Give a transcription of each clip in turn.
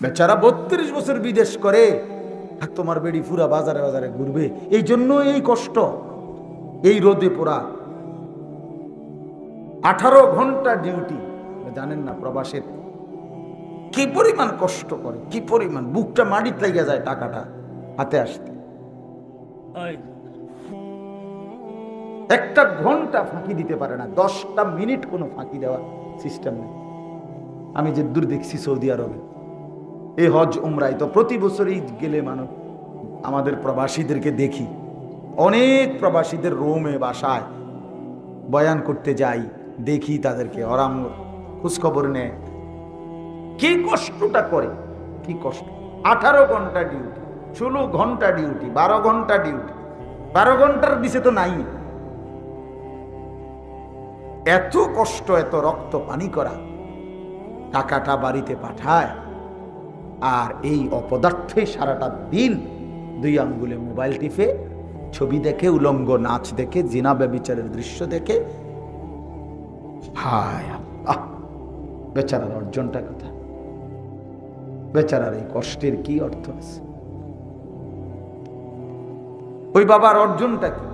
বেচারা 32 বছর বিদেশ করে, আর তোমার বেড়ি পুরা বাজারে বাজারে ঘুরবে। এই জন্য এই কষ্ট, এই রোদে পোড়া 18 ঘন্টা ডিউটি। জানেন না প্রবাসের কি পরিমাণ কষ্ট করে, কি পরিমাণ বুকটা মাটিতে লেগে যায় টাকাটা হাতে আসতে। একটা ঘন্টা ফাঁকি দিতে পারে না, 10টা মিনিট কোনো ফাঁকি দেওয়ার সিস্টেম নেই। আমি যে দূর দেখছি সৌদি আরবে এই হজ উমরায়, তো প্রতি বছরই গেলে মানুষ আমাদের প্রবাসীদেরকে দেখি, অনেক প্রবাসীদের রোমে বাসায় বয়ান করতে যাই, দেখি তাদেরকে, ওরা খোঁজখবর নেয় কি কষ্টটা করে, কি কষ্ট। 18 ঘন্টা ডিউটি, 16 ঘন্টা ডিউটি, 12 ঘন্টা ডিউটি, 12 ঘন্টার দিছে তো নাই। এত কষ্ট, এত রক্ত পানি করা, টাকাটা বাড়িতে পাঠায়, আর এই অপদার্থে সারাটা দিন 2 আঙ্গুলে মোবাইল টিপে ছবি দেখে, উলঙ্গ নাচ দেখে, জিনা ব্যভিচারের দৃশ্য দেখে। হায় আল্লাহ, বেচারার অর্জনটা কথা, বেচারার এই কষ্টের কি অর্থ আছে? ওই বাবার অর্জনটা কি?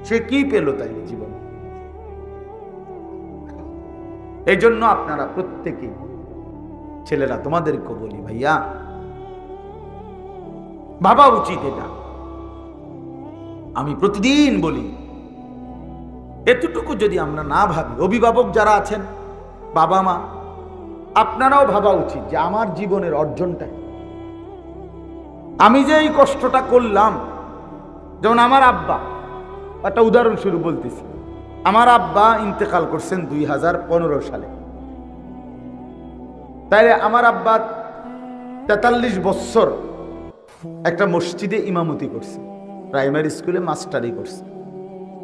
সে কি পেল তাইলে জীবন? এই জন্য আপনারা প্রত্যেকেই, ছেলেরা তোমাদেরকে বলি, ভাইয়া ভাবা উচিত এটা। আমি প্রতিদিন বলি, এতটুকু যদি আমরা না ভাবি, অভিভাবক যারা আছেন, বাবা মা, আপনারাও ভাবা উচিত যে আমার জীবনের অর্জনটা, আমি যে এই কষ্টটা করলাম। যেমন আমার আব্বা, একটা উদাহরণস্বরূপ বলতেছি, আমার আব্বা ইন্তেকাল করছেন 2015 সালে। তাইলে আমার আব্বা 43 বছর একটা মসজিদে ইমামতি করছে, প্রাইমারি স্কুলে মাস্টারি করছে।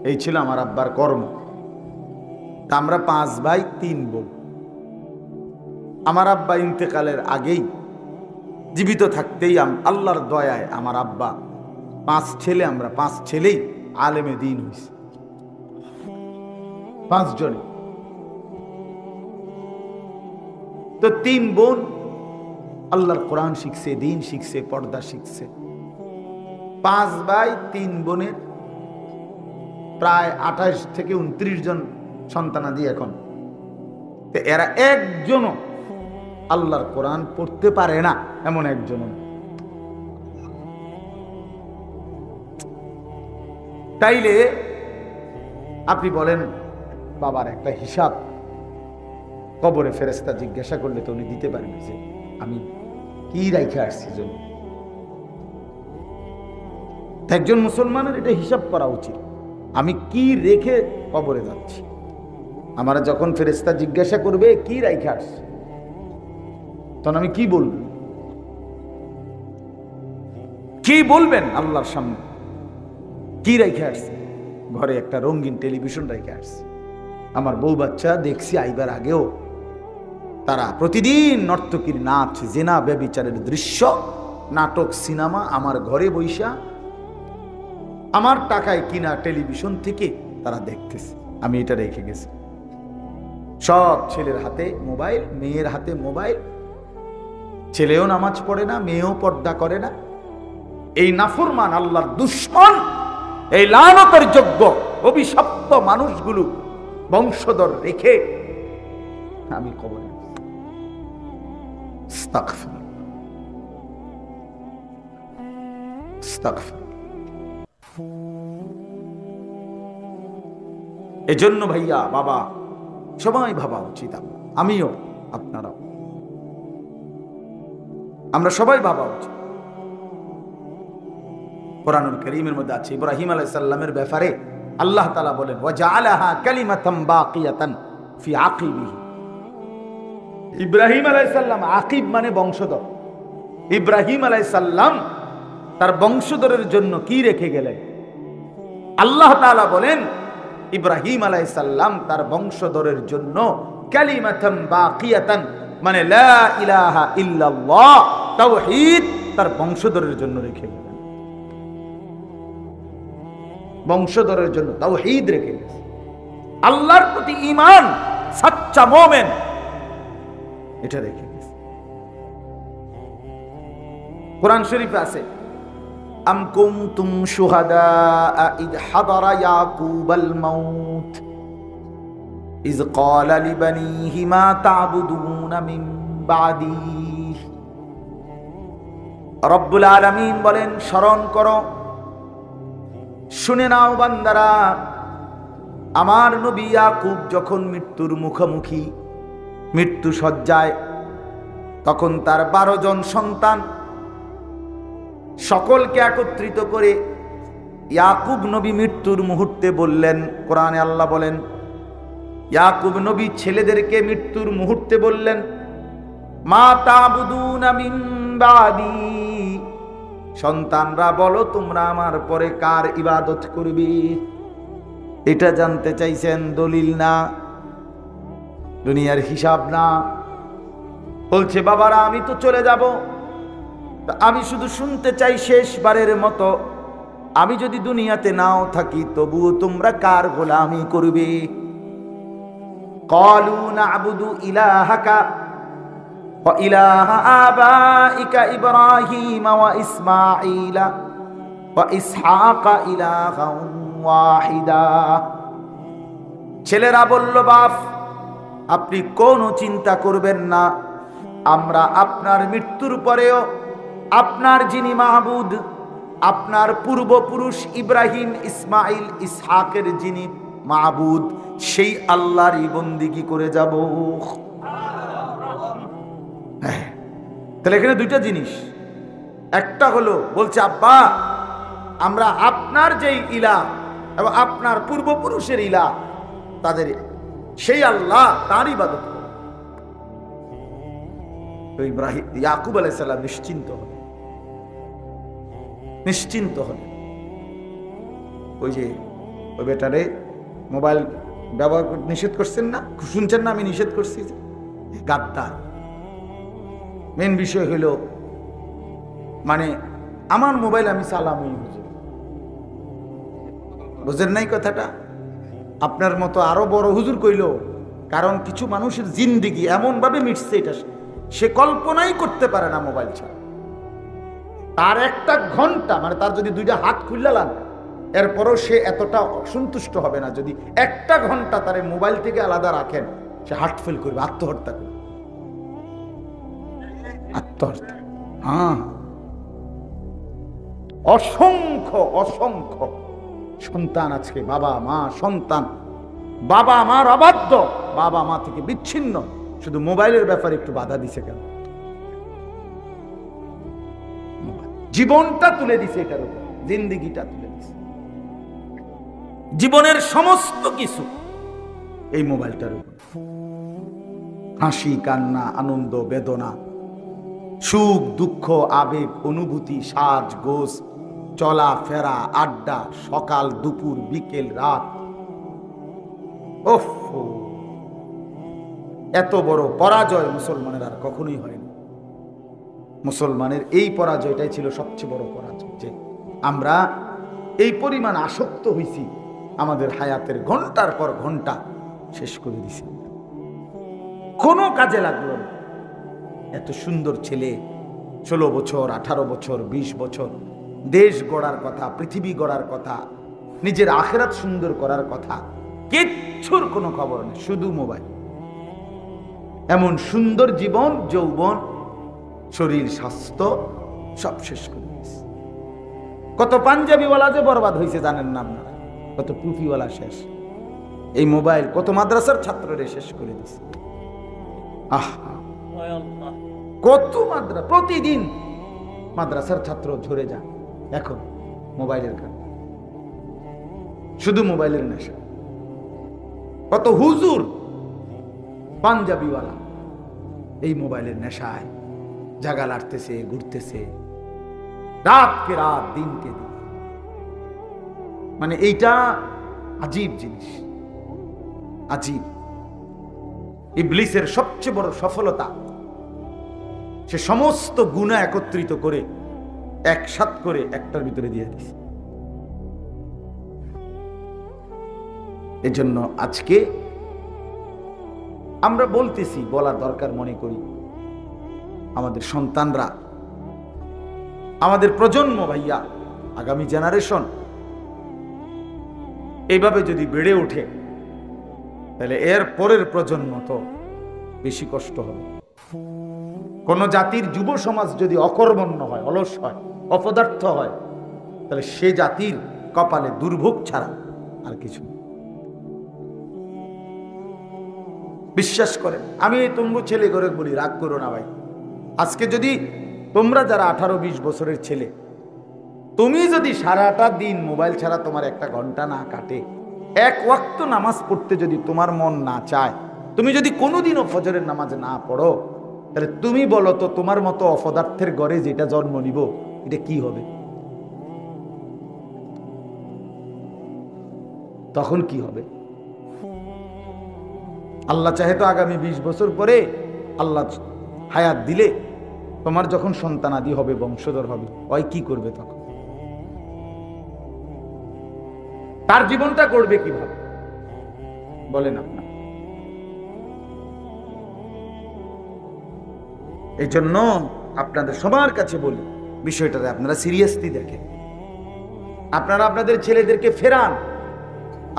এই ছিল আমার আব্বার কর্ম। তা আমরা 5 ভাই 3 বোন। আমার আব্বা ইন্তেকালের আগেই, জীবিত থাকতেই আল্লাহর দয়ায় আমার আব্বা 5 ছেলে, আমরা 5 ছেলেই আলেমে দ্বীন হইছে, 5 জনে। তো 3 বোন আল্লাহর কোরআন শিখছে, দ্বীন শিখছে, পর্দা শিখছে। 5 ভাই 3 বোনের প্রায় 28 থেকে 29 জন সন্তানাদি এখন। এরা একজনও আল্লাহর কোরআন পড়তে পারে না, এমন একজন। তাইলে আপনি বলেন, বাবার একটা হিসাব কবরে ফেরেশতা জিজ্ঞাসা করলে তো উনি দিতে পারেন যে আমি কি রাইখে আসছি জন্য। একজন মুসলমানের এটা হিসাব করা উচিত, আমি কি রেখে কবরে যাচ্ছি। আমরা যখন ফেরেশতা জিজ্ঞাসা করবে কি রাইখে আসছি, তখন আমি কি বলব? কি বলবেন আল্লাহর সামনে? কি রেখে আসছে? ঘরে একটা রঙিন টেলিভিশন রেখে আসছে। আমার বউ বাচ্চা দেখছি আইবার আগেও তারা প্রতিদিন নর্তকীর নাচ, জেনা ব্যভিচারের দৃশ্য, নাটক, সিনেমা আমার ঘরে বইসা আমার টাকায় কিনা টেলিভিশন থেকে তারা দেখতেছে। আমি এটা রেখে গেছি। সব ছেলের হাতে মোবাইল, মেয়ের হাতে মোবাইল। ছেলেও নামাজ পড়ে না, মেয়েও পর্দা করে না। এই নাফরমান আল্লাহর দুশমন, এই লানতের যোগ্য অভিশপ্ত মানুষগুলো বংশধর রেখে আমি কবরে। এজন্য ভাইয়া, বাবা, সবাই ভাবা উচিত, আমিও, আপনারাও, আমরা সবাই ভাবা উচিত। কোরআনুল কারীমের মধ্যে আছে ইব্রাহিম আলাইহিস সালামের ব্যাপারে আল্লাহ তাআলা বলেন, ওয়া জাআলাহা কালিমাতান বাকিয়াতান ফি আকিবিহি। ইব্রাহিম আলাইহিস সালাম, আকিব মানে বংশধর। ইব্রাহিম আলাইহিস সালাম তার বংশধরের জন্য কি রেখে গেলেন? আল্লাহ তাআলা বলেন, ইব্রাহিম আলাইহিস সালাম তার বংশধরের জন্য কালিমাতান বাকিয়াতান মানে লা ইলাহা ইল্লাল্লাহ, তাওহীদ তার বংশধরের জন্য রেখে গেলেন। বংশধরের জন্য তাওহীদ রেখে গেছে। আল্লাহর প্রতি ঈমান, সাচ্চা মুমিন, এটা রেখে গেছে। কোরআন শরীফে আছে, আম কুনতুম শুহাদা ইয হাদারা ইয়াকুবাল মাউত ইয ক্বালা লিবানিহি মা তা'বুদুনা মিন বাদি। রব্বুল আলামিন বলেন, স্মরণ করো, শুনে নাও বান্দারা, আমার নবী ইয়াকুব যখন মৃত্যুর মুখোমুখি, মৃত্যু শয্যায়, তখন তার 12 জন সন্তান সকলকে একত্রিত করে ইয়াকুব নবী মৃত্যুর মুহূর্তে বললেন, কোরআনে আল্লাহ বলেন, ইয়াকুব নবী ছেলেদেরকে মৃত্যুর মুহূর্তে বললেন, মা তা'বুদুনা মিন বাদি, সন্তানরা বলো তোমরা আমার পরে কার ইবাদত করবে। এটা জানতে চাইছেন, দলিল না, দুনিয়ার হিসাব না। বলছে বাবারা আমি তো চলে যাব, আমি শুধু শুনতে চাই শেষবারের মতো, আমি যদি দুনিয়াতে নাও থাকি তবুও তোমরা কার গোলামি করবে। ক্বালু না'বুদু ইলাহাকা ওয়া ইলাহা আবাইকা ইব্রাহিম ওয়া ইসমাঈলা ওয়া ইসহাকা ইলাহান ওয়াহিদা। ছেলেরা বলল, বাপ আপনি কোনো চিন্তা করবেন না, আমরা আপনার মৃত্যুর পরেও আপনার যিনি মাহবুদ, আপনার পূর্বপুরুষ ইব্রাহিম, ইসমাইল, ইসহাকের যিনি মাহবুদ, সেই আল্লাহরই বন্দিগি করে যাব। তাহলে এখানে দুইটা জিনিস, একটা হলো বলছে আব্বা আমরা আপনার যেই ইলাহ এবং আপনার পূর্বপুরুষের ইলাহ, তাদের সেই আল্লাহ তার ইবাদত করব। ইব্রাহিম ইয়াকুব আলাইহিস সালাম নিশ্চিন্ত হলেন। ওই যে ওই বেটারে মোবাইল ব্যবহার নিষেধ করছেন না, শুনছেন না আমি নিষেধ করছি, গাদ্দার। মেন বিষয় হইল মানে আমার মোবাইল আমি চালামই, বুঝেন নাই কথাটা? আপনার মতো আরো বড় হুজুর কইল, কারণ কিছু মানুষের জিন্দেগি এমন ভাবে মিটছে এটা সে কল্পনাই করতে পারে না মোবাইল ছাড়া। তার একটা ঘন্টা মানে তার যদি দুইটা হাত খুললাম এরপরও সে এতটা অসন্তুষ্ট হবে না যদি একটা ঘন্টা তার মোবাইল থেকে আলাদা রাখেন, সে হার্ট ফেল করবে, আত্মহত্যা করবে। আত্মহত্যা, হ্যাঁ। অসংখ্য অসংখ্য সন্তান আজকে বাবা মা সন্তান, বাবা মার অবাধ্য, বাবা মা থেকে বিচ্ছিন্ন, শুধু মোবাইলের ব্যাপারে একটু বাধা দিছে কেন? জীবনটা তুলে দিছে এটার উপর, জিন্দেগিটা তুলে দিছে, জীবনের সমস্ত কিছু এই মোবাইলটার উপর। হাসি কান্না, আনন্দ বেদনা, সুখ দুঃখ, আবেগ অনুভূতি, সাজ গোজ, চলা ফেরা, আড্ডা, সকাল দুপুর বিকেল রাত। ওহ, এত বড় পরাজয় মুসলমানের আর কখনোই হয়নি। মুসলমানের এই পরাজয়টাই ছিল সবচেয়ে বড় পরাজয়, যে আমরা এই পরিমাণ আসক্ত হইছি, আমাদের হায়াতের ঘন্টার পর ঘন্টা শেষ করে দিছি, কোনো কাজে লাগলো না। এত সুন্দর ছেলে, 16 বছর 18 বছর 20 বছর, দেশ গড়ার কথা, পৃথিবী গড়ার কথা, নিজের আখিরাত সুন্দর করার কথা, কিচ্ছুর কোনো খবর নেই, শুধু মোবাইল। এমন সুন্দর জীবন, যৌবন, শরীর, স্বাস্থ্য সব শেষ করে দিয়েছে। কত পাঞ্জাবিওয়ালা যে বরবাদ হয়েছে জানেন না আপনারা, কত টুপিওয়ালা শেষ, এই মোবাইল কত মাদ্রাসার ছাত্ররে শেষ করে দিয়েছে। কত প্রতিদিন মাদ্রাসার ছাত্র ঝরে যায় এখন মোবাইলের কারণে, শুধু মোবাইলের নেশা। কত হুজুর পাঞ্জাবিওয়ালা এই মোবাইলের নেশায় জাগা লাড়তেছে, ঘুরতেছে, রাতকে রাত দিনকে দিন। মানে এইটা আজীব জিনিস, আজীব। ইবলিসের সবচেয়ে বড় সফলতা, সে সমস্ত গুনাহ একত্রিত করে একসাথ করে একটার ভিতরে দিয়ে দিছে। এজন্য আজকে আমরা বলতেছি, বলার দরকার মনে করি, আমাদের সন্তানরা আমাদের প্রজন্ম ভাইয়া, আগামী জেনারেশন এইভাবে যদি বেড়ে ওঠে, তাহলে এর পরের প্রজন্ম তো বেশি কষ্ট হবে। কোন জাতির যুব সমাজ যদি অকর্মণ্য হয়, অলস হয়, অপদার্থ হয়, তাহলে সে জাতির কপালে দুর্ভোগ ছাড়া আর কিছু নেই। বিশ্বাস করেন, আমি এই তুঙ্গু ছেলে করে বলি, রাগ করো না ভাই। আজকে যদি তোমরা যারা 18-20 বছরের ছেলে, তুমি যদি সারাটা দিন মোবাইল ছাড়া তোমার একটা ঘন্টা না কাটে, এক ওয়াক্ত নামাজ পড়তে যদি তোমার মন না চায়, তুমি যদি কোনোদিনও ফজরের নামাজ না পড়ো, তাহলে তুমি বলো তো তোমার মতো অপদার্থের ঘরে যেটা জন্ম নিব, এটা কি হবে? তখন কি হবে? আল্লাহ চাহে তো আগামী 20 বছর পরে আল্লাহ হায়াত দিলে তোমার যখন সন্তানাদি হবে, বংশধর হবে, ওই কি করবে তখন? তার জীবনটা করবে কিভাবে বলেন আপনার? এই জন্য আপনাদের সবার কাছে বলি, বিষয়টাতে আপনারা সিরিয়াসলি দেখেন। আপনারা আপনাদের ছেলেদেরকে ফেরান,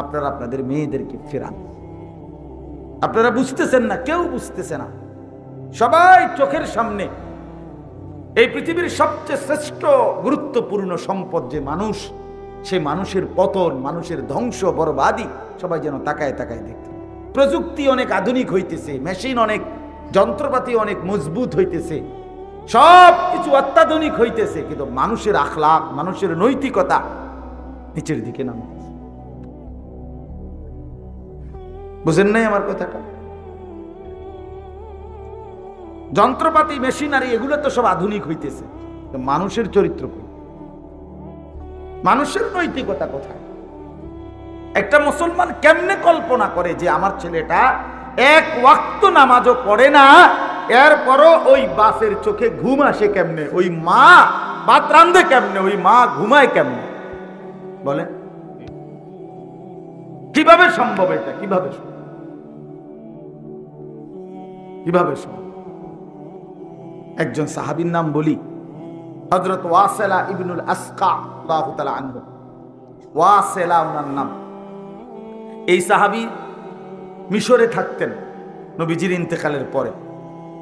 আপনারা আপনাদের মেয়েদেরকে ফেরান। আপনারা বুঝতেছেন না, কেউ বুঝতেছে না। সবাই চোখের সামনে এই পৃথিবীর সবচেয়ে শ্রেষ্ঠ গুরুত্বপূর্ণ সম্পদ যে মানুষ, সে মানুষের পতন, মানুষের ধ্বংস, বরবাদি সবাই যেন তাকায় তাকায় দেখতে। প্রযুক্তি অনেক আধুনিক হইতেছে, মেশিন অনেক, যন্ত্রপাতি অনেক মজবুত হইতেছে, সব কিছু অত্যাধুনিক হইতেছে, কিন্তু মানুষের আখলাক, মানুষের নৈতিকতা নিচের দিকে নামতেছে। বুঝেন নাই আমার কথাটা? যন্ত্রপাতি, মেশিনারি এগুলো তো সব আধুনিক হইতেছে, মানুষের চরিত্র কই? মানুষের নৈতিকতা কোথায়? একটা মুসলমান কেমনে কল্পনা করে যে আমার ছেলেটা এক ওয়াক্ত নামাজও পড়ে না, এরপরও ওই বাপের চোখে ঘুম আসে কেমনে, ওই মা ভাত রান্ধে কেমনে, ওই মা ঘুমায় কেমনে? বলে কিভাবে সম্ভব? এটা কিভাবে কিভাবে সম্ভব? একজন সাহাবীর নাম বলি, হযরত ওয়াসিলা ইবনুল আসকা রাদিয়াল্লাহু তাআলা আনহু। ওয়াসিলা ওনার নাম। এই সাহাবী মিশরে থাকতেন নবীজির ইন্তেকালের পরে।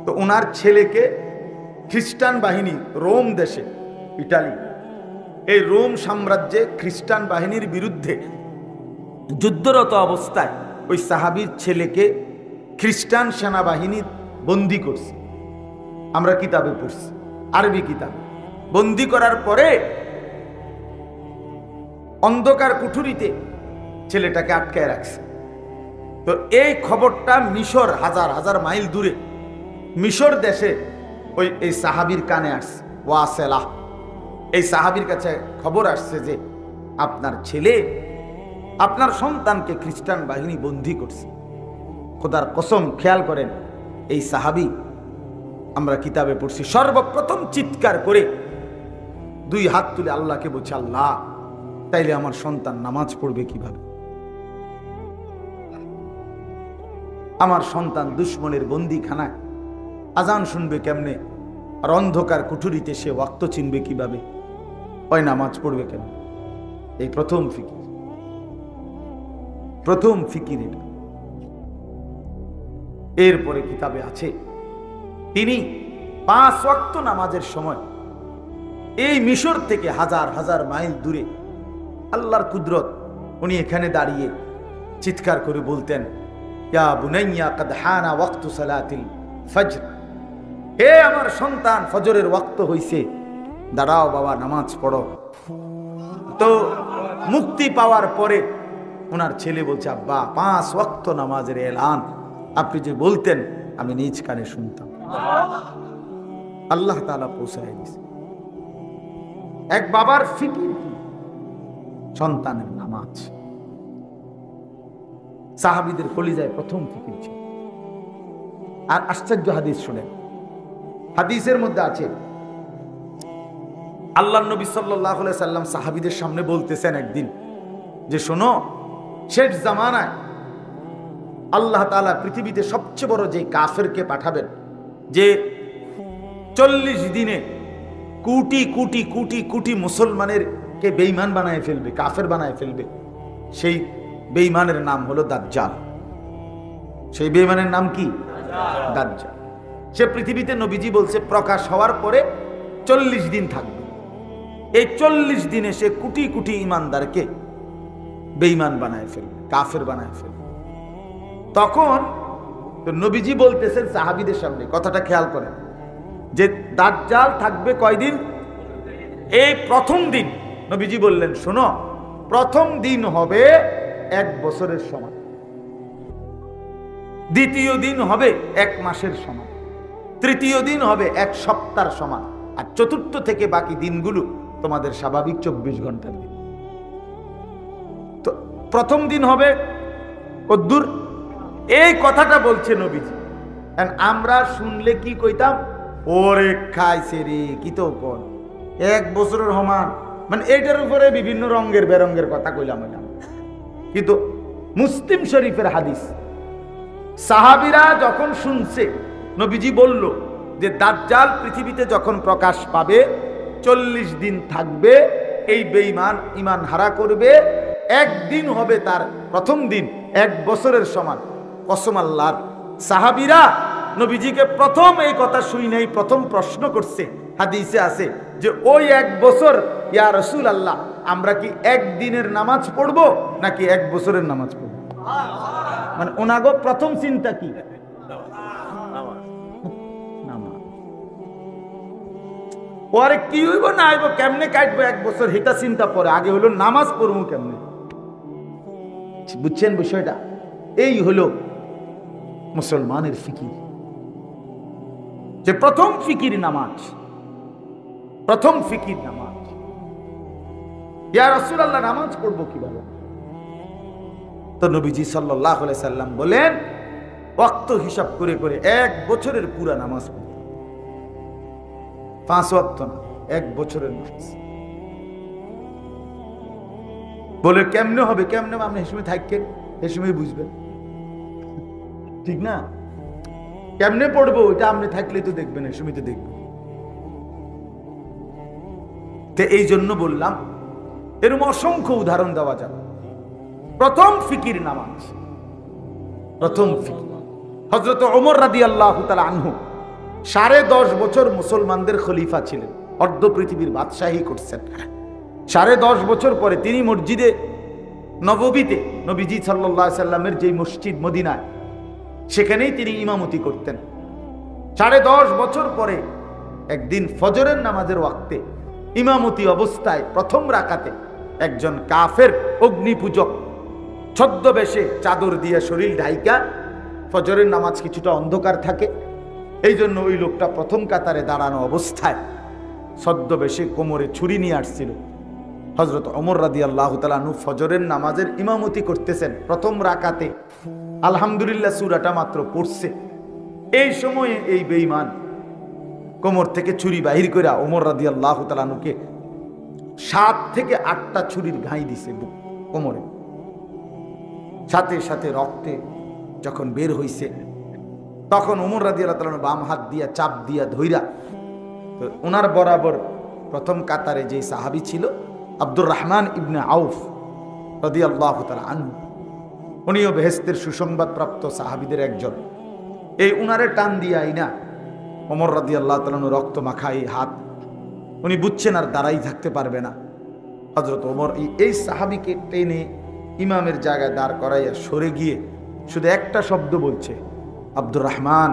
তো ওনার ছেলেকে খ্রিস্টান বাহিনী, রোম দেশে, ইটালি, এই রোম সাম্রাজ্যে খ্রিস্টান বাহিনীর বিরুদ্ধে যুদ্ধরত অবস্থায় ওই সাহাবীর ছেলেকে খ্রিস্টান সেনাবাহিনী বন্দী করছে। আমরা কিতাবে পড়ছি, আরবি কিতাব। বন্দী করার পরে অন্ধকার কুঠুরিতে ছেলেটাকে আটকায় রাখছে। তো এই খবরটা মিশর, হাজার হাজার মাইল দূরে মিশর দেশে এই সাহাবীর কানে আসছে। ওয়াসিলা, এই সাহাবীর কাছে খবর আসছে যে আপনার ছেলে, আপনার সন্তানকে খ্রিস্টান বাহিনী বন্দী করছে। খোদার কসম, খেয়াল করেন, এই সাহাবী, আমরা কিতাবে পড়ছি, সর্বপ্রথম চিৎকার করে 2 হাত তুলে আল্লাহকে বলছে, আল্লাহ, তাইলে আমার সন্তান নামাজ পড়বে কিভাবে? আমার সন্তান দুশ্মনের বন্দিখানায় আজান শুনবে কেমনে? আর অন্ধকার কুঠুরিতে সে ওয়াক্ত চিনবে কিভাবে? ওই নামাজ পড়বে কেন? এই প্রথম ফিকির, প্রথম ফিকির এটা। এরপরে কিতাবে আছে তিনি 5 ওয়াক্ত নামাজের সময় এই মিশর থেকে হাজার হাজার মাইল দূরে, আল্লাহর কুদরত, উনি এখানে দাঁড়িয়ে চিৎকার করে বলতেন, ইয়া বুনাইয়া কাদ হানা ওয়াক্তু সালাতিল ফজর, হে আমার সন্তান, ফজরের ওয়াক্ত হইছে, দাঁড়াও বাবা, নামাজ পড়ো। তো মুক্তি পাওয়ার পরে ওনার ছেলে বলছে, আব্বা, 5 ওয়াক্ত নামাজের এলান আপনি যে বলতেন, আমি নিজ কানে শুনতাম। আল্লাহ তাআলা পৌঁছায় দিয়েছে। এক বাবার ফিকির কি? সন্তানের নামাজ। সাহাবীদের কলিজায় প্রথম ফিকির ছিল। আর আশ্চর্য হাদিস শুনেন, হাদিসের মধ্যে আছে, আল্লাহর নবী সাল্লাল্লাহু আলাইহি সাল্লাম সাহাবীদের সামনে বলতেছেন একদিন যে, শোনো, শেষ জামানায় আল্লাহ তাআলা পৃথিবীতে সবচেয়ে বড় যে কাফেরকে পাঠাবেন, যে 40 দিনে কোটি কোটি কোটি কোটি মুসলমানের কে বেঈমান বানায় ফেলবে, কাফের বানায় ফেলবে। সেই বেঈমানের নাম হলো দাজ্জাল। সেই বেঈমানের নাম কি? দাজ্জাল। সে পৃথিবীতে নবীজি বলছে প্রকাশ হওয়ার পরে 40 দিন থাকবে। এই 40 দিনে সে কোটি কোটি ইমানদারকে বেঈমান বানায় ফেলবে, কাফের বানায় ফেলবে। তখন তো নবীজি বলতেছেন সাহাবীদের সামনে, কথাটা খেয়াল করেন, যে দাজ্জাল থাকবে কয়দিন? এই প্রথম দিন নবীজি বললেন, শোনো, প্রথম দিন হবে 1 বছরের সমান, দ্বিতীয় দিন হবে 1 মাসের সমান, তৃতীয় দিন হবে 1 সপ্তাহের সমান, আর চতুর্থ থেকে বাকি দিনগুলো তোমাদের স্বাভাবিক 24 ঘন্টার দিন। তো প্রথম দিন হবে কদ্দুর, এই কথাটা বলছে নবীজি। আমরা শুনলে কি কইতাম? ওরে খাইছে রে, কি তো কোন 1 বছরের সমান, মানে এইটার উপরে বিভিন্ন রঙের বেরঙ্গের কথা কইলাম। কিন্তু মুসলিম শরীফের হাদিস, সাহাবীরা যখন শুনছে নবীজি বলল যে দাজ্জাল পৃথিবীতে যখন প্রকাশ পাবে 40 দিন থাকবে, এই বেঈমান ঈমান হারা করবে, একদিন হবে তার প্রথম দিন 1 বছরের সমান। কসম আল্লাহর, সাহাবীরা নবীজিকে প্রথম এই কথা শুনেই প্রথম প্রশ্ন করছে, হাদিসে আছে যে ওই 1 বছর, ইয়া রাসূলুল্লাহ, আমরা কি একদিনের নামাজ পড়বো নাকি 1 বছরের নামাজ পড়বো? মানে ওনাগো প্রথম চিন্তা কি? পরে কি হইব না হইব, কেমনে কাটবো 1 বছর, হিতা চিন্তা পরে, আগে হলো নামাজ পড়বো কেমনে। বুঝছেন বিষয়টা? এই হলো মুসলমানের ফিকির, যে প্রথম ফিকির নামাজ, প্রথম ফিকির নামাজ। ইয়া রাসূলুল্লাহ, নামাজ পড়বো কিভাবে? তো নবীজি সাল্লাল্লাহু আলাইহি সাল্লাম বলেন, ওয়াক্ত হিসাব করে করে 1 বছরের পুরা নামাজ পড়তে, 5 ওয়াক্ত না, 1 বছরের নামাজ। বলে কেমনে হবে? কেমনে আপনি হেসমে থাকেন, হেসমে বুঝবেন, ঠিক না? কেমনে পড়বো ওইটা আপনি থাকলে তো দেখবেন, হেসমে তো দেখবেন। তো এই জন্য বললাম, এরকম অসংখ্য উদাহরণ দেওয়া যাবে। প্রথম ফিকির নামাজ, প্রথম ফিকির। হযরত ওমর রাদিয়াল্লাহু তাআলা আনহু 10.5 বছর মুসলমানদের খলিফা ছিলেন, অর্ধ পৃথিবীর বাদশাহী করছেন। 10.5 বছর পরে তিনি মসজিদে নববীতে, নবীজি সাল্লাল্লাহু আলাইহি সাল্লামের যে মসজিদ মদিনায়, সেখানেই তিনি ইমামতি করতেন। 10.5 বছর পরে একদিন ফজরের নামাজের ওয়াক্তে ইমামতি অবস্থায় প্রথম রাকাতে একজন কাফের অগ্নিপূজক ছদ্মবেশে চাদর দিয়ে শরীর ঢাইকা, ফজরের নামাজ কিছুটা অন্ধকার থাকে, এই জন্য ওই লোকটা প্রথম কাতারে দাঁড়ানো অবস্থায় ছদ্মবেশে কোমরে ছুরি নিয়ে আসছিল। হযরত ওমর রাদিয়াল্লাহু তাআলা আনহু ফজরের নামাজের ইমামতি করতেছেন, প্রথম রাকাতে আলহামদুলিল্লাহ সূরাটা মাত্র পড়ছে। এই সময়ে এই বেঈমান কোমর থেকে ছুরি বাহির করে ওমর রাদিয়াল্লাহু তাআলা আনহুকে 7 থেকে 8টা ছুরির ঘাই দিছে কোমরে। সাথে সাথে রক্তে যখন বের হইছে, তখন ওমর রাদিয়াল্লাহু তাআলা বাম হাত দিয়া চাপ দিয়া ধইরা, তো ওনার বরাবর প্রথম কাতারে যে সাহাবী ছিল আব্দুর রহমান ইবনে আউফ রাদিয়াল্লাহু তাআলা আনহু, উনিও বেহেশতের সুসংবাদ প্রাপ্ত সাহাবীদের একজন। এই উনারে টান দিয়া আইনা ওমর রাদিয়াল্লাহু তাআলা রক্ত মাখা এই হাত, উনি বুঝছেন আর দাঁড়াই থাকতে পারবে না। হযরত ওমর এই সাহাবীকে টেনে ইমামের জায়গায় দাঁড় করাইয়া সরে গিয়ে শুধু একটা শব্দ বলছে, আব্দুর রহমান,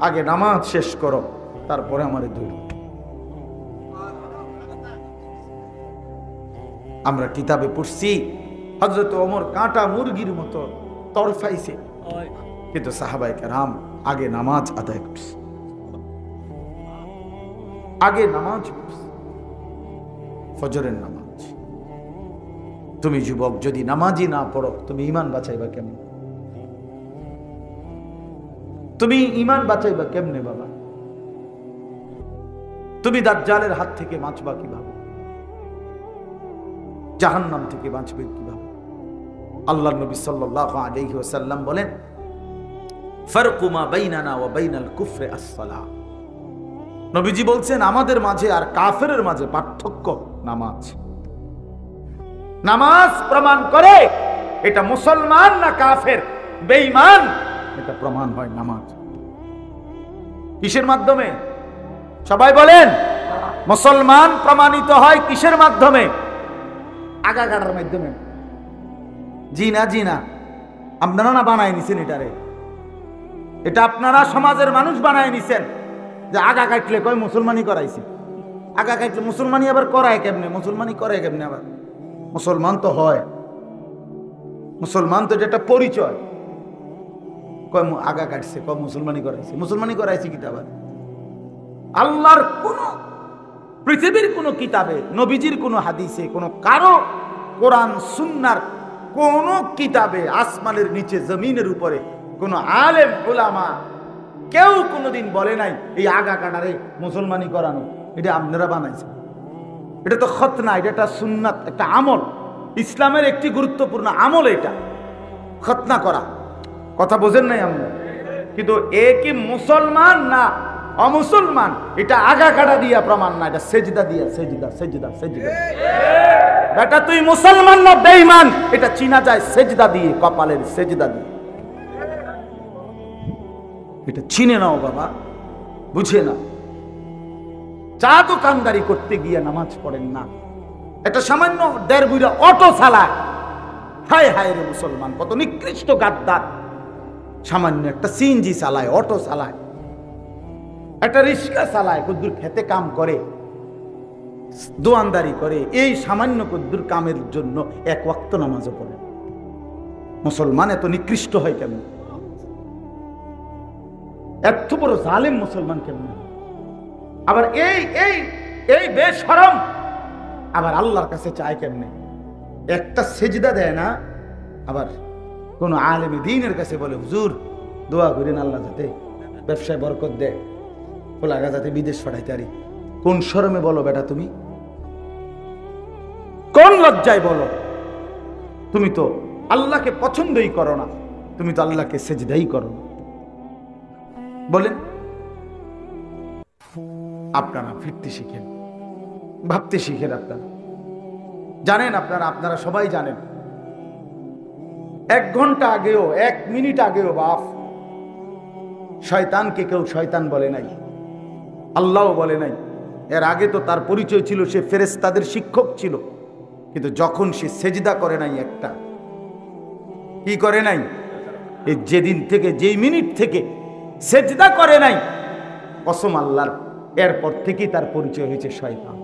আগে নামাজ শেষ করো, তারপরে আমারে ধরো। আমরা কিতাবে পড়ছি হযরত ওমর কাঁটা মুরগির মতো তরফাইছে, কিন্তু সাহাবায়ে কেরাম আগে নামাজ আদায় করছে, আগে নামাজ পড়ছে, ফজরের নামাজ। তুমি যুবক যদি নামাজই না পড়ো, তুমি ঈমান বাঁচাইবা কেমনে? তুমি ঈমান বাঁচাইবা কেমনে বাবা? তুমি দাজ্জালের হাত থেকে বাঁচবা কিভাবে? জাহান্নাম থেকে বাঁচবে কিভাবে? আল্লাহর নবী সাল্লাল্লাহু আলাইহি ওয়াসাল্লাম বলেন, ফারকু মা বাইনানা ওয়া বাইনাল কুফরি আস-সালাহ। নবীজি বলছেন আমাদের মাঝে আর কাফেরের মাঝে পার্থক্য নামাজ। নামাজ প্রমাণ করে এটা মুসলমান না কাফের, বেঈমান, এটা প্রমাণ হয় নামাজ। কিসের মাধ্যমে? সবাই বলেন। মুসলমান প্রমাণিত হয় কিসের মাধ্যমে? আগা কাটার মাধ্যমে। জি না, জি না, আপনারা না বানায় নিছেন এটারে, এটা আপনারা সমাজের মানুষ বানায় নিছেন যে আগা কাটলে কয় মুসলমানি করাইছি। আগা কাটলে মুসলমানি আবার করায় কেমনে? মুসলমানি করায় কেমনে? আবার মুসলমান তো হয়, মুসলমান তো এটা পরিচয়। কয় আগা কাটছে, কয় মুসলমানি করাইছে। মুসলমানি করাইছি কি? আবার আল্লাহর কোন পৃথিবীর কোন কিতাবে, নবীজির কোন হাদিসে, কোন কারো কোরআন সুন্নাহর কোন কিতাবে, আসমানের নিচে জমিনের উপরে কোন আলেম উলামা কেউ কোনোদিন বলে নাই এই আগা কাটারে মুসলমানি করানো। এটা আপনারা বানাইছেন। এটা তো খতনা, এটা একটা সুন্নাত, একটা আমল, ইসলামের একটি গুরুত্বপূর্ণ আমল এটা খতনা করা। কথা বোঝেন নাই আমরা? কিন্তু এ কি মুসলমান না অমুসলমান এটা আগা কাটা দিয়া প্রমাণ না, এটা সেজদা দিয়া। সেজদা, সেজদা, সেজদা। বেটা তুই মুসলমান না বেঈমান এটা চিনা যায় সেজদা দিয়ে, কপালের সেজদা দিয়ে। এটা চিনে নাও বাবা, বুঝে না। চা দোকানদারি করতে গিয়ে নামাজ পড়েন না, একটা সামান্য 1.5 বুড়া অটো চালায়। হায় হায় রে মুসলমান, কত নিকৃষ্ট গাদ্দার। সামান্য একটা সিএনজি চালায়, অটো চালায়, একটা রিক্সা চালায়, কদ্দুর খেতে কাম করে, দোয়ানদারি করে, এই সামান্য কদ্দুর কামের জন্য 1 ওয়াক্ত নামাজও পড়ে। মুসলমান এত নিকৃষ্ট হয় কেমন? এত বড় জালেম মুসলমান কেমন? আবার এই এই এই বেশরম আবার আল্লাহর কাছে চায় কেমনে? একটা সেজদা দেয় না। আবার কোন আলেমে দ্বীনের কাছে বলে হুজুর দোয়া করেন আল্লাহ যাতে ব্যবসায় বরকত দেয়, ফলাগা যাতে বিদেশ পাঠাইতে পারি। কোন শরমে বলো বেটা তুমি? কোন লজ্জায় বলো? তুমি তো আল্লাহকে পছন্দই করো না, তুমি তো আল্লাহকে সেজদাই করো না। বলেন, আপনারা ফিরতে শিখেন, ভাবতে শিখেন। আপনারা জানেন, আপনারা সবাই জানেন 1 ঘন্টা আগেও, 1 মিনিট আগেও বাপ শয়তানকে কেউ শয়তান বলে নাই, আল্লাহও বলে নাই। এর আগে তো তার পরিচয় ছিল সে ফেরেশতাদের শিক্ষক ছিল। কিন্তু যখন সে সেজদা করে নাই, একটা কি করে নাই, এই যেদিন থেকে, যেই মিনিট থেকে সেজদা করে নাই, কসম আল্লাহর, এরপর থেকেই তার পরিচয় হয়েছে শয়তান।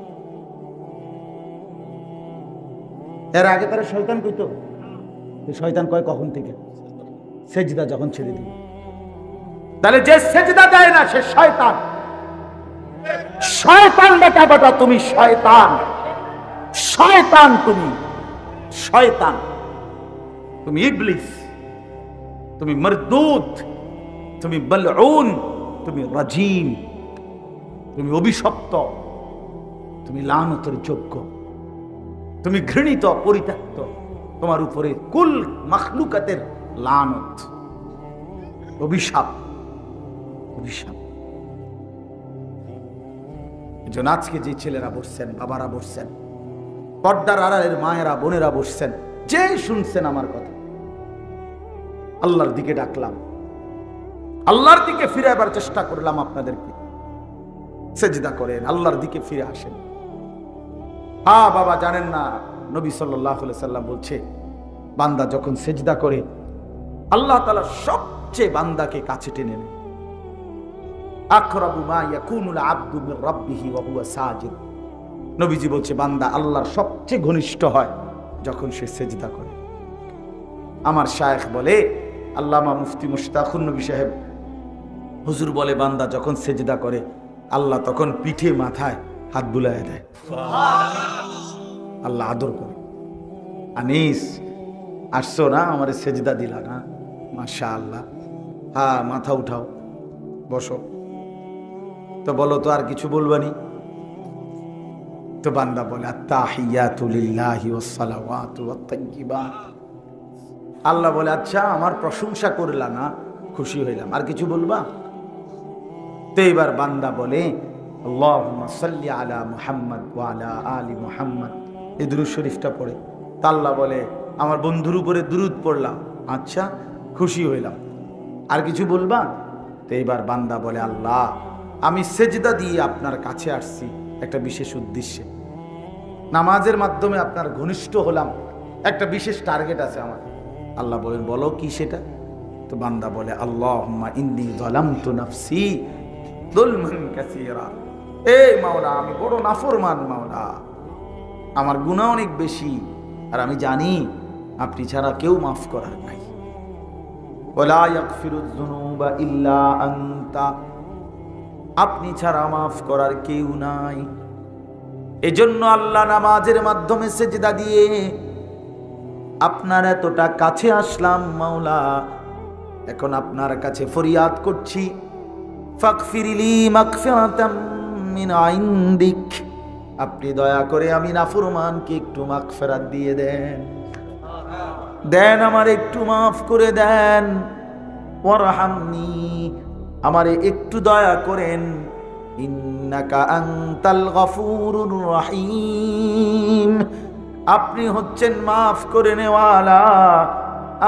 এর আগে তারা শয়তান কইতো। শয়তান কয় কখন থেকে? সেজদা যখন ছেড়ে দিল। তাহলে যে সেজদা দেয় না সে শয়তান। শয়তান বেটা, বেটা তুমি শয়তান, শয়তান তুমি, শয়তান তুমি, ইবলিস তুমি, মরদুদ তুমি, বলউন তুমি, রাজিম তুমি, অভিশপ্ত তুমি, লানতের যোগ্য তুমি, ঘৃণিত, পরিত্যক্ত। তোমার উপরে কুল মাখলুকাতের লানত, অভিশাপ, অভিশাপ। এজন্য আজকে যে ছেলেরা বসছেন, বাবারা বসছেন, পর্দার আড়ালের মায়েরা, বোনেরা বসছেন, যে শুনছেন আমার কথা, আল্লাহর দিকে ডাকলাম, আল্লাহর দিকে ফিরাবার চেষ্টা করলাম আপনাদেরকে। সেজদা করেন, আল্লাহর দিকে ফিরে আসেন। হ্যাঁ বাবা, জানেন না নবী সাল্লাল্লাহু আলাইহি সাল্লাম বলছে, বান্দা যখন সেজদা করে আল্লাহ তাআলা সবচেয়ে বান্দাকে কাছে টেনে নেন। আকরাবু মা ইয়াকুনুল আবদু মির রাব্বিহি ওয়া হুয়া সাজিদ। নবীজি বলছে বান্দা আল্লাহর সবচেয়ে ঘনিষ্ঠ হয় যখন সে সেজদা করে। আমার শায়েখ বলে, আল্লামা মুফতি মুশতাকুন নবী সাহেব হুজুর বলে, বান্দা যখন সেজদা করে আল্লাহ তখন পিঠে মাথায় হাত বুলায় দেয়, আল্লাহ আদর করে। আনিস আসছো না, আমার সেজদা দিলা না, মাশাআল্লাহ, হ্যাঁ মাথা উঠাও, বসো। তো বলো তো আর কিছু বলবানি? তো বান্দা বলে, আত্তাহিয়াতু লিল্লাহি ওয়াস সালাওয়াতু ওয়াত তাইয়্যিবাত। আল্লাহ বলে, আচ্ছা আমার প্রশংসা করলা না, খুশি হইলাম, আর কিছু বলবা? তো এবার বান্দা বলে, আল্লাহুম্মা সাল্লি আলা মুহাম্মদ ওয়া আলা আলি মুহাম্মদ, এই দুরূদ শরীফটা পড়ে তা আল্লাহ বলে আমার বন্ধুর উপরে দুরূদ পড়লাম, আচ্ছা খুশি হইলাম, আর কিছু বলবা? তো এবার বান্দা বলে আল্লাহ আমি সেজদা দিয়ে আপনার কাছে আসছি একটা বিশেষ উদ্দেশ্যে, নামাজের মাধ্যমে আপনার ঘনিষ্ঠ হলাম, একটা বিশেষ টার্গেট আছে আমার। আল্লাহ বলেন বলো কি সেটা? তো বান্দা বলে আল্লাহুম্মা ইন্নী যালামতু নাফসি যুলমান কাসীরা, এই মাওলা আমি বড় নাফরমান মাওলা, আমার গুনাহ অনেক বেশি, আর আমি জানি আপনি ছাড়া কেউ মাফ করার নাই। ওয়ালা ইয়াগফিরুয যুনুবা ইল্লা আনতা, আপনি ছাড়া মাফ করার কেউ নাই। এজন্য আল্লাহ নামাজের মাধ্যমে সেজদা দিয়ে আপনার এতটা কাছে আসলাম মাওলা, এখন আপনার কাছে ফরিয়াদ করছি ফাগফিরলি মাগফিরাতাম মিন ইনদিক, আপনি দয়া করে আমি নাফরমানকে একটু মাগফিরাত দিয়ে দেন, দেন আমার একটু মাফ করে দেন। ওয়ারহামনি, আমারে একটু দয়া করেন। ইন্নাকা আনতাল গফুরুর রহিম, আপনি হচ্ছেন মাফ করে নেওয়ালা,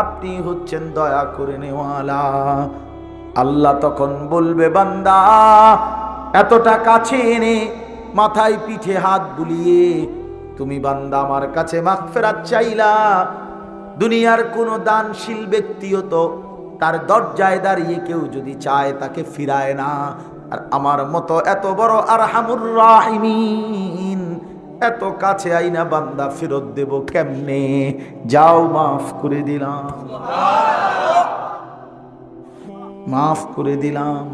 আপনি হচ্ছেন দয়া করে নেওয়ালা। আল্লাহ তখন বলবে বান্দা এতটা কাছে এনে মাথায় পিঠে হাত বুলিয়ে তুমি বান্দা আমার কাছে মাগফিরাত চাইলা, দুনিয়ার কোন দানশীল ব্যক্তিও তো তার দরজায় দাঁড়িয়ে কেউ যদি চায় তাকে ফিরায় না, আর আমার মতো এত বড় আরহামুর রাহিমিন এত কাছে আইনা বান্দা ফেরত দেব কেমনে? যাও মাফ করে দিলাম, মাফ করে দিলাম।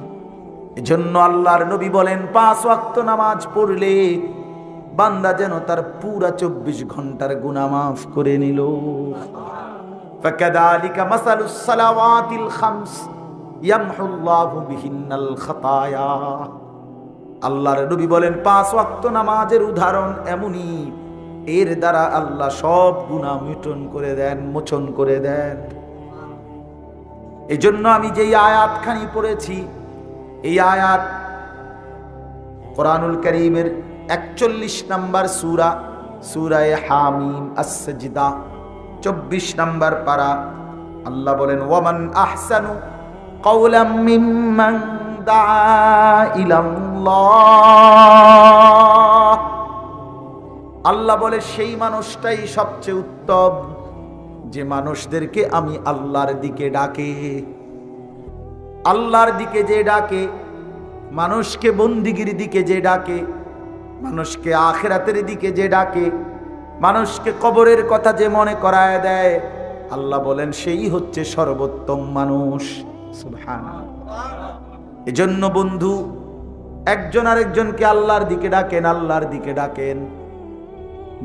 এজন্য আল্লাহর নবী বলেন 5 ওয়াক্ত নামাজ পড়লে বান্দা যেন তার পুরা 24 ঘন্টার গুনাহ মাফ করে নিল। ফাকাযালিকা মাসালুস সালাওয়াতিল খামস ইয়ামহুল্লাহু বিহিন্নাল খাতায়া, আল্লাহর নবী বলেন 5 ওয়াক্ত নামাজের উদাহরণ এমনই, এর দ্বারা আল্লাহ সব গুনাহ মোচন করে দেন। এজন্য আমি যেই আয়াতখানি পড়েছি, এই আয়াত কোরআনুল কারীমের 41 নম্বর সূরা, সূরা হামিম আস-সাজদা 24 নম্বর পারা। আল্লাহ বলেন ওয়ামান আহসানু কাওলাম মিম্মান দাআ ইলাল্লাহ, আল্লাহ বলে সেই মানুষটাই সবচেয়ে উত্তম যে মানুষদেরকে আমি আল্লাহর দিকে ডাকে। আল্লাহর দিকে যে ডাকে, মানুষকে বন্দিগির দিকে যে ডাকে, মানুষকে আখিরাতের দিকে যে ডাকে, মানুষকে কবরের কথা যে মনে করায় দেয়, আল্লাহ বলেন সেই হচ্ছে সর্বোত্তম মানুষ। সুবহানাল্লাহ। এজন্য বন্ধু একজন আরেকজনকে আল্লাহর দিকে ডাকেন, আল্লাহর দিকে ডাকেন।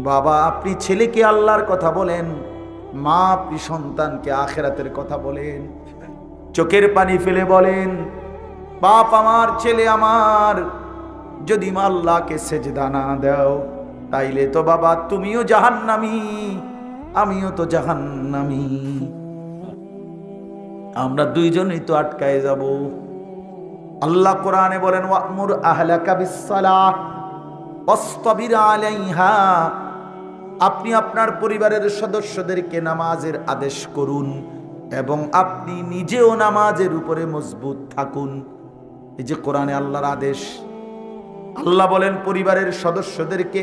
বাবা আপনি ছেলেকে আল্লাহর কথা বলেন, মা আপনি সন্তানকে আখিরাতের কথা বলেন, চোখের পানি ফেলে বলেন বাপ আমার ছেলে আমার যদি মা আল্লাহকে সেজদা না দাও তাইলে তো বাবা তুমিও জাহান্নামী, আমিও তো জাহান্নামী, আমরা দুইজনই তো আটকায় যাব। আল্লাহ কোরআনে বলেন ওয়া'মুর আহলাকা বিস-সালাহ ওয়াসতাবির আলাইহা, আপনি আপনার পরিবারের সদস্যদেরকে নামাজের আদেশ করুন এবং আপনি নিজেও নামাজের উপরে মজবুত থাকুন। এই যে কোরআনে আল্লাহর আদেশ, আল্লাহ বলেন পরিবারের সদস্যদেরকে,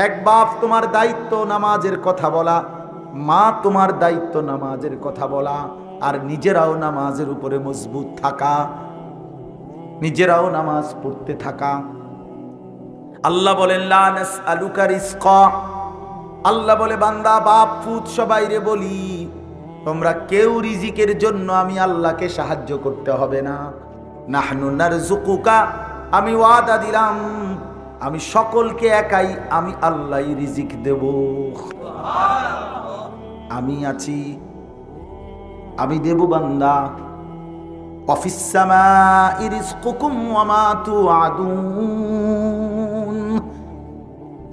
এক বাপ তোমার দায়িত্ব নামাজের কথা বলা, মা তোমার দায়িত্ব নামাজের কথা বলা, আর নিজেরাও নামাজের উপরে মজবুত থাকা, নিজেরাও নামাজ পড়তে থাকা। আল্লাহ বলেন লা নাসআলুকা রিজকা, আল্লাহ বলে বান্দা বাপ ফুত সবাইরে বলি তোমরা কেউ রিজিকের জন্য আমি আল্লাহকে সাহায্য করতে হবে না। নাহনু নারযুকুকা, আমি ওয়াদা দিলাম আমি সকলকে একাই আমি আল্লাহই রিজিক দেব। আমি আছি, আমি দেব বান্দা। ওয়াফিস সামাই রিজকুকুম ওয়া মা তুআদুন,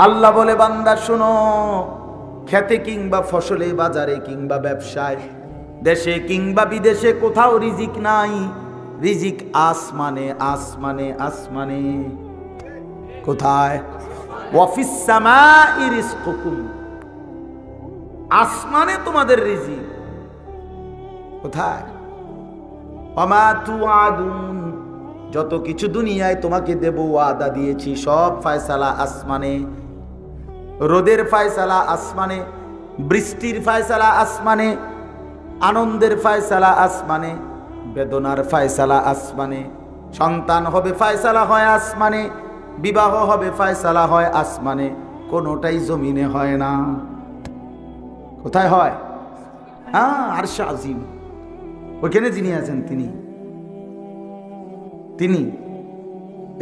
আল্লাহ বলে বান্দা শোনো, খেতে কিংবা ফসলে, বাজারে কিংবা ব্যবসায়, দেশে কিংবা বিদেশে কোথাও রিজিক নাই, রিজিক আসমানে আসমানে আসমানে। কোথায়? ওয়াফিস সামাই রিজকুকুম, আসমানে তোমাদের রিজিক। কোথায়? ওয়ামা তুআদুন, যত কিছু দুনিয়ায় তোমাকে দেব ওয়াদা দিয়েছি সব ফয়সালা আসমানে। রোদের ফয়সালা আসমানে, বৃষ্টির ফয়সালা আসমানে, আনন্দের ফয়সালা আসমানে, বেদনার ফয়সালা আসমানে, সন্তান হবে ফয়সালা হয় আসমানে, বিবাহ হবে ফয়সালা হয় আসমানে, কোনোটাই জমিনে হয় না। কোথায় হয়? আরশে আজিম, ওখানে যিনি আছেন তিনি।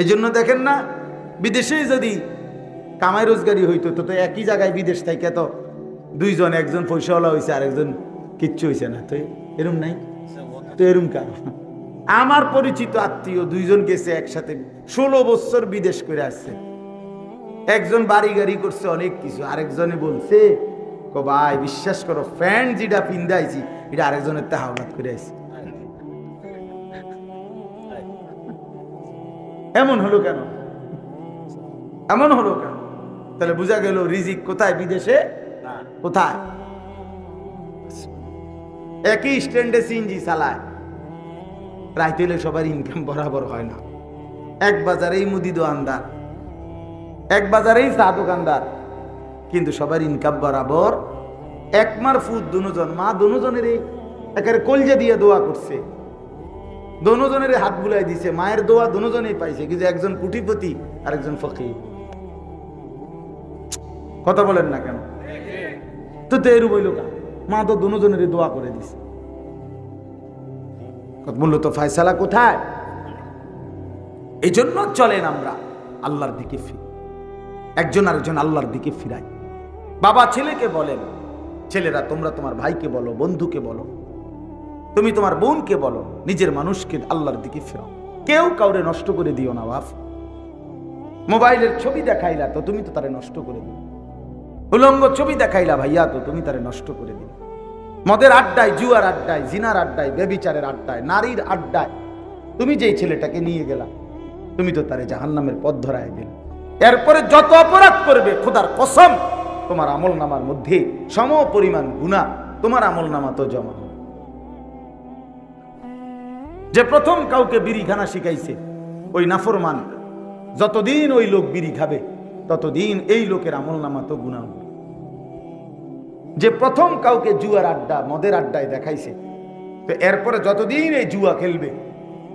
এই জন্য দেখেন না, বিদেশে যদি কামাই রোজগারি হইতো তো একই জায়গায় বিদেশ থেকে তো দুইজন, একজন পয়সাওয়ালা হয়েছে আর একজন কিচ্ছু হয়েছে না। তো এরম নাই তো, এরম কেন? আমার পরিচিত আত্মীয় দুইজন গেছে একসাথে, 16 বছর বিদেশ করে আসছে। একজন বাড়ি গাড়ি করছে অনেক কিছু, আরেকজনে বলছে ভাই বিশ্বাস করো ফ্যান যেটা পিন্দাইছি এটা আরেকজনের তে হাওলাত করে আসছে। এমন হলো কেন? এমন হলো কেন? তাহলে বোঝা গেল রিজিক কোথায়? বিদেশে। কোথায়? একই স্ট্যান্ডে সিএনজি চালায়, রাইতে হলে সবার ইনকাম বরাবর হয় না। এক বাজারেই মুদি দোকানদার, এক বাজারেই চা দোকানদার, কিন্তু সবার ইনকাম বরাবর। একমার ফুট দুজন, মা দুজনের একেবারে কলজা দিয়ে দোয়া করছে, দুজনের হাত বুলাই দিছে, মায়ের দোয়া দুজনেই পাইছে, কিন্তু একজন কোটিপতি আর একজন ফকির। কথা বলেন না কেন? তো এরু বইল কা, মা তো দুজনের দোয়া করে দিছে। বললো তো ফয়সালা কোথায়? এই জন্য চলেন আমরা আল্লাহর দিকে ফিরি, একজন আরেকজন আল্লাহর দিকে ফিরাই। বাবা ছেলেকে বলেন, ছেলেরা তোমরা তোমার ভাইকে বলো, বন্ধুকে বলো, তুমি তোমার বোনকে বলো, নিজের মানুষকে আল্লাহর দিকে ফেরাও। কেউ কাউরে নষ্ট করে দিও না বাপ। মোবাইলের ছবি দেখাইলা তো তুমি তো তারে নষ্ট করে দিও, উলঙ্গ ছবি দেখাইলা ভাইয়া তো তুমি তারে নষ্ট করে দিও। মদের আড্ডায়, জুয়ার আড্ডায়, জিনার আড্ডায়, ব্যভিচারের আড্ডায়, নারীর আড্ডায় তুমি যেই ছেলেটাকে নিয়ে গেলা তুমি তো তারে জাহান্নামের পথ ধরায় দিলে। এরপরে যত অপরাধ করবে খোদার কসম তোমার আমল নামার মধ্যে সম পরিমাণ গুনাহ তোমার আমল নামা তো জমা। যে প্রথম কাউকে বিড়ি খানা শিখাইছে ওই নাফরমান, যতদিন ওই লোক বিড়ি খাবে ততদিন এই লোকের আমল নামা তো গুনাহ হবে। যে প্রথম কাউকে জুয়ার আড্ডা, মদের আড্ডায় দেখাইছে, তো এরপরে যতদিন এই জুয়া খেলবে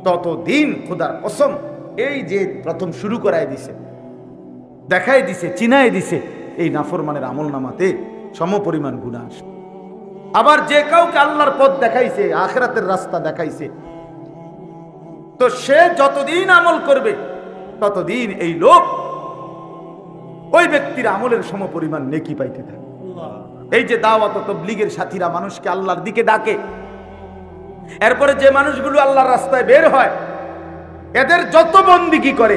ততদিন খোদার কসম এই যে প্রথম শুরু করায় দিছে, দেখাই দিছে, চিনাই দিছে, এই নাফরমানের আমল নামাতে সম পরিমাণ গুনাহ আসবে। আবার যে কাউকে আল্লাহর পথ দেখাইছে, আখিরাতের রাস্তা দেখাইছে, তো সে যতদিন আমল করবে ততদিন এই লোক ওই ব্যক্তির আমলের সম পরিমাণ নেকি পাইতে থাকে। এই যে দাওয়াত ও তাবলীগের সাথীরা মানুষকে আল্লাহর দিকে ডাকে, এরপরে যে মানুষগুলো আল্লাহর রাস্তায় বের হয় এদের যত বন্দিগি করে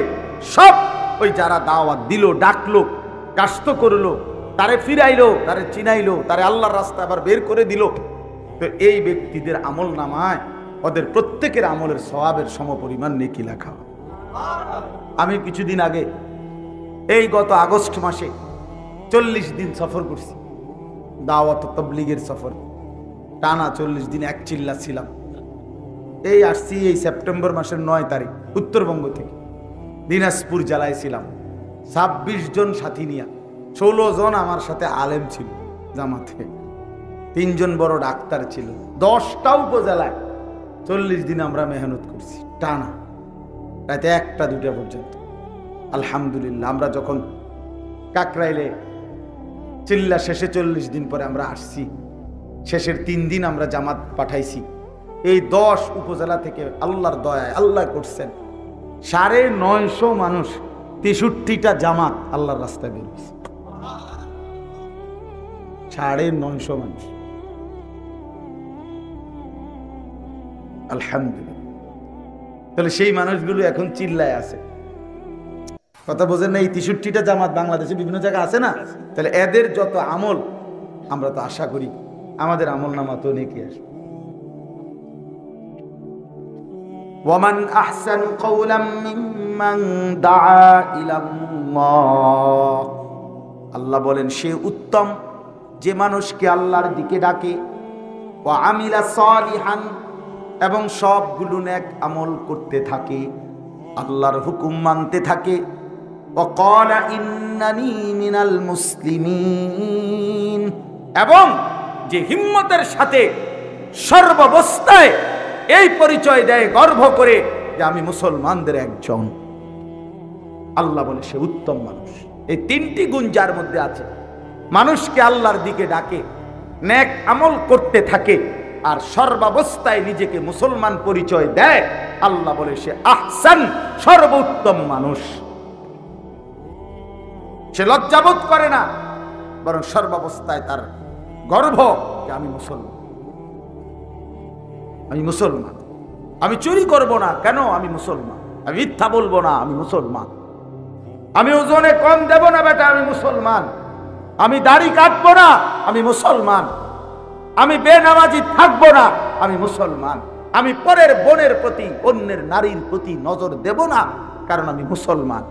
সব ওই যারা দাওয়াত দিল, ডাকলো, কাস্ত করলো, তারে ফিরাইলো, তারে চিনাইলো, তারে আল্লাহর রাস্তা আবার বের করে দিল, তো এই ব্যক্তিদের আমল নামায় ওদের প্রত্যেকের আমলের সওয়াবের সমপরিমাণ নেকি লেখা হয়। আমি কিছুদিন আগে এই গত আগস্ট মাসে 40 দিন সফর করছি, দাওয়াত তাবলীগের সফর, টানা 40 দিন এক চিল্লা ছিলাম। এই আসছি এই সেপ্টেম্বর মাসের 9 তারিখ উত্তরবঙ্গ থেকে দিনাজপুর জেলায় ছিলাম, 26 জন সাথী নিয়ে। 16 জন আমার সাথে আলেম ছিল জামাতে, 3 জন বড় ডাক্তার ছিল, 10টা উপজেলায় 40 দিন আমরা মেহনত করছি টানা, রাতে 1টা 2টা পর্যন্ত। আলহামদুলিল্লাহ আমরা যখন কাকরাইলে চিল্লা শেষে 40 দিন পরে আমরা আসছি, শেষের 3 দিন আমরা জামাত পাঠাইছি। এই 10 উপজেলা থেকে আল্লাহর দয়ায় আল্লাহ করছেন 950 মানুষ, 63টা জামাত আল্লাহর রাস্তায় বের হয়েছে। 950 মানুষ, আলহামদুলিল্লাহ। তাহলে সেই মানুষগুলো এখন চিল্লায় আছে, কথা বোঝেন না? এই 63টা জামাত বাংলাদেশে বিভিন্ন জায়গায় আছে না, তাহলে এদের যত আমল আমরা তো আশা করি আমাদের আমল নামা তো নেকি আসবে। ওয়ামান আহসানু কাওলাম মিম্মান দাআ ইলাল্লাহ ইলাল্লাহ। আল্লাহ বলেন সে উত্তম যে মানুষকে আল্লাহর দিকে ডাকে, ওয়া আমিলা সালিহান এবং সবগুলো নেক আমল করতে থাকে, আল্লাহর হুকুম মানতে থাকে, ওয়া ক্বালা ইন্নানি মিনাল মুসলিমিন এবং যে হিম্মতের সাথে সর্বাবস্থায় এই পরিচয় দেয় গর্ব করে যে আমি মুসলমানদের একজন, আল্লাহ বলে সে উত্তম মানুষ। এই তিনটি গুণ যার মধ্যে আছে, মানুষকে আল্লাহর দিকে ডাকে, নেক আমল করতে থাকে, আর সর্বাবস্থায় নিজেকে মুসলমান পরিচয় দেয়, আল্লাহ বলে সে আহসান, সর্বোত্তম মানুষ। সে লজ্জাবোধ করে না, বরং সর্বাবস্থায় তার গর্ব যে আমি মুসলমান, আমি মুসলমান, আমি চুরি করব না, কেন? আমি মুসলমান। আমি মিথ্যা বলবো না, আমি মুসলমান। আমি ওজনে কম দেব না বেটা, আমি মুসলমান। আমি দাড়ি কাটবো না, আমি মুসলমান। আমি বেনামাজি থাকবো না, আমি মুসলমান। আমি পরের বোনের প্রতি, অন্যের নারীর প্রতি নজর দেব না, কারণ আমি মুসলমান।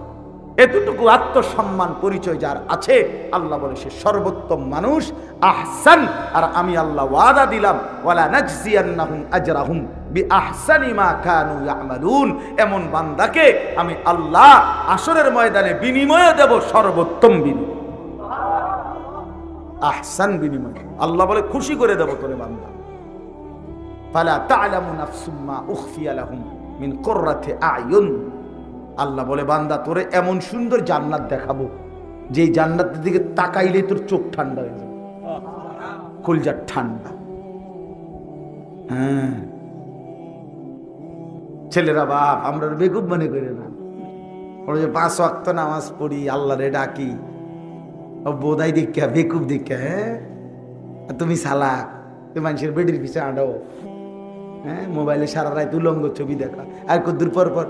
এতটুকু আত্মসম্মান পরিচয় যার আছে, আল্লাহ বলে সে সর্বোত্তম মানুষ, আহসান। আর আমি আল্লাহ ওয়াদা দিলাম, ওয়ালা নাজজিয়ান্নাহুম আজরাহুম বিআহসানি মা কানু ইয়ামালুন। এমন বান্দাকে আমি আল্লাহ আসরের ময়দানে বিনিময় দেব, সর্বোত্তম বিনিময়, আহসান বিনিময়। আল্লাহ বলে খুশি করে দেব তোরে বান্দা। ফালা তা'লামু নাফসুম মা উখফিয়া লাহুম মিন কুররাতি আ'য়ুন। আল্লাহ বলে বান্দা তোরে এমন সুন্দর জান্নাত দেখাবো, যে জান্নাতের দিকে তাকাইলে তোর চোখ ঠান্ডা হয়ে যাবে, কলজা ঠান্ডা। হ্যাঁ, ছেলেরা বাপ আমরা বেকুব মনে করে না, ওরা যে 5 ওয়াক্ত নামাজ পড়ি, আল্লাহরে ডাকি, বোধাই দেখা বেকুব দেখা। হ্যাঁ, তুমি সালাক, তুমি মানুষের বেডির পিছিয়ে আঁডাও। হ্যাঁ, মোবাইলে সারা রাত উলঙ্গ ছবি দেখা, আর কদ্দুর পর পর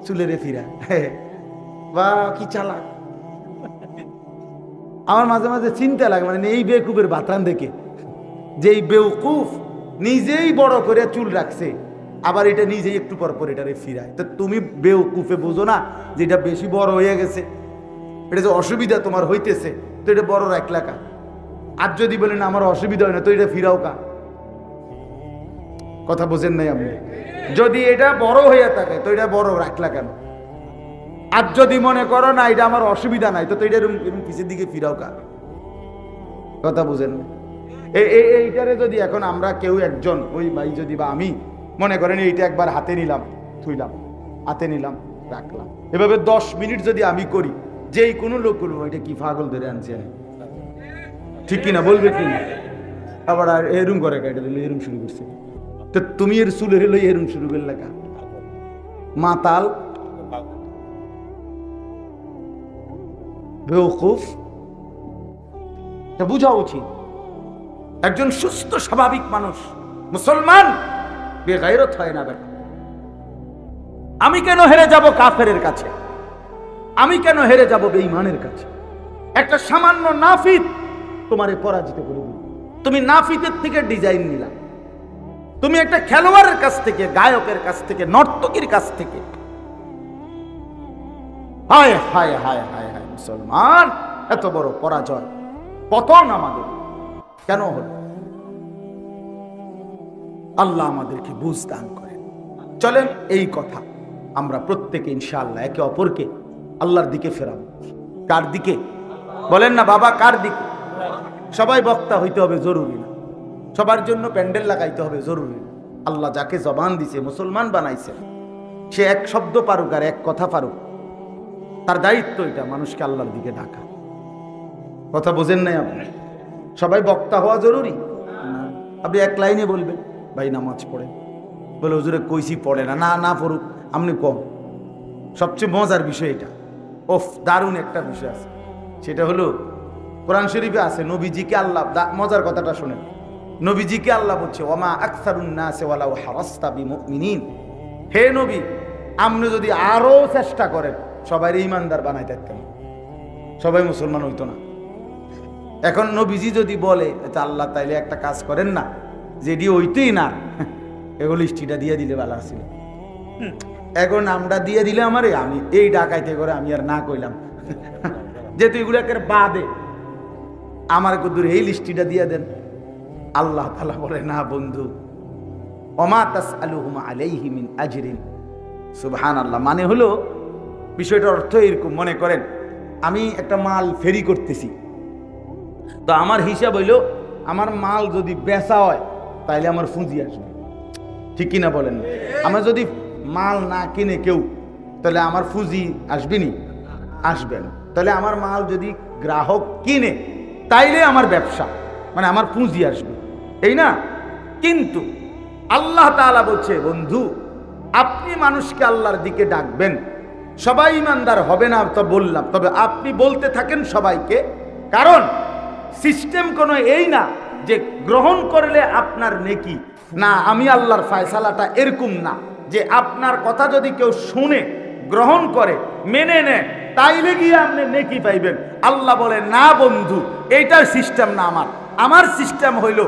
চুলেরে ফিরা। বা কি চালাক! আমার মাঝে মাঝে চিন্তা লাগে, মানে এই বেকুবের বাতান দেখে, যে এই বেউকুফ নিজেই বড় করে চুল রাখছে, আবার এটা নিজেই একটু পর পর এটারে ফিরায়। তো তুমি বেউকুফে বোঝো না যে এটা বেশি বড় হয়ে গেছে, এটা যে অসুবিধা তোমার হইতেছে, তো এটা বড় রাখলা কা? আর যদি বলেন আমার অসুবিধা হয় না, তো এটা ফিরাও কা? কথা বোঝেন নাই আপনি? যদি এটা বড় হয়ে থাকে তো এটা বড় রাখলা কেন? আর যদি মনে করো না এটা আমার অসুবিধা নাই, তো এটা এরকম পিছের দিকে ফিরাও কা? কথা বুঝেন না? এইটারে যদি এখন আমরা কেউ একজন, ওই ভাই যদি বা আমি মনে করেন এইটা একবার হাতে নিলাম, থুইলাম, হাতে নিলাম, রাখলাম, এভাবে 10 মিনিট যদি আমি করি, যেই কোনো লোক বলবো এটা কি পাগল ধরে আনছে, ঠিক কিনা? বলবে কি না? আবার আর এরম করে কাটা দিলে এরম শুরু করছে, তো তুমি এর চুলের লই এরম শুরু করলে কা? মাতাল, বেওকুফ। এটা বোঝা উচিত। একজন সুস্থ স্বাভাবিক মানুষ মুসলমান বেগায়রত হয় না বেটা। আমি কেন হেরে যাব কাফেরের কাছে? আমি কেন হেরে যাব বেঈমানের কাছে? একটা সামান্য নাফিত তোমারে পরাজিত করে দিল। তুমি নাফিতের থেকে ডিজাইন নিলা, তুমি একটা খেলোয়াড়ের কাছ থেকে, গায়কের কাছ থেকে, নর্তকীর কাছ থেকে। হায় হায় হায় হায় হায়, মুসলমান এত বড় পরাজয়, পতন আমাদের কেন হলো? আল্লাহ আমাদেরকে বুঝ দান করেন। চলেন এই কথা আমরা প্রত্যেকে ইনশাআল্লাহ একে অপরকে আল্লাহর দিকে ফেরাবো। কার দিকে বলেন না বাবা? কার দিকে? সবাই বক্তা হইতে হবে জরুরি না, সবার জন্য প্যান্ডেল লাগাইতে হবে জরুরি না। আল্লাহ যাকে জবান দিছে, মুসলমান বানাইছে, সে এক শব্দ পারুক আর এক কথা পারুক, তার দায়িত্ব এটা মানুষকে আল্লাহর দিকে ডাকা। কথা বোঝেন নাই আপনি? সবাই বক্তা হওয়া জরুরি না। আপনি এক লাইনে বলবেন ভাই নামাজ পড়ে, বলে হুজুরে কইছি পড়ে না, না না পড়ুক, আপনি কম। সবচেয়ে মজার বিষয় এটা, ওফ দারুণ একটা বিষয় আছে, সেটা হলো কোরআন শরীফে আছে নবীজিকে আল্লাহ, মজার কথাটা শুনেন, নবীজিকে আল্লাহ বলছে ওমা আকসারুন নাসি ওয়ালাউ হারাসতা বিমুমিনিন। হে নবী, আপনি যদি আরো চেষ্টা করেন সবাই ঈমানদার বানাইতে পারতেন, সবাই মুসলমান হইতো না। এখন নবীজি যদি বলে আল্লাহ তাইলে একটা কাজ করেন না, যেটি হইতেই না, এগুলো লিস্টিটা দিয়ে দিলে ভালো ছিল। এখন নামটা দিয়ে দিলে আমারে, আমি এই ডাকাইতে করে আমি আর না কইলাম, যেহেতু এগুলোকে বাদে আমার কদুর এই লিস্টিটা দিয়ে দেন। আল্লাহ তাআলা বলে না বন্ধু, ওমা তাসআলুহুম আলাইহি মিন আজরিন। সুবহানাল্লাহ। মানে হলো বিষয়টার অর্থ এরকম, মনে করেন আমি একটা মাল ফেরি করতেছি, তো আমার হিসাব হইল আমার মাল যদি বেচা হয় তাইলে আমার পুঁজি আসবে, ঠিক কিনা বলেন? আমার যদি মাল না কিনে কেউ, তাহলে আমার পুঁজি আসবে নি? আসবে না। তাহলে আমার মাল যদি গ্রাহক কিনে তাইলে আমার ব্যবসা, মানে আমার পুঁজি আসবে, এই না? কিন্তু আল্লাহ তাআলা বলছে বন্ধু, আপনি মানুষকে আল্লাহর দিকে ডাকবেন, সবাই ইমানদার হবে না তো বললাম, তবে আপনি বলতে থাকেন সবাইকে। কারণ সিস্টেম কোনো এই না যে গ্রহণ করলে আপনার নেকি, না, আমি আল্লাহর ফয়সালাটা এরকম না যে আপনার কথা যদি কেউ শুনে গ্রহণ করে মেনে নেয় তাইলে গিয়ে আপনি নেকি পাইবেন। আল্লাহ বলে না বন্ধু, এইটার সিস্টেম না আমার। আমার সিস্টেম হইল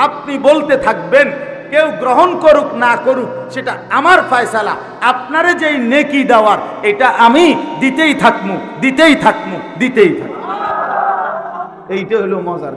আপনি বলতে থাকবেন, কেউ গ্রহণ করুক না করুক সেটা আমার ফয়সালা, আপনারে যেই নেকি দেওয়ার এটা আমি দিতেই থাকমু, দিতেই থাকমু, দিতেই থাকমু। এইটা হলো মজার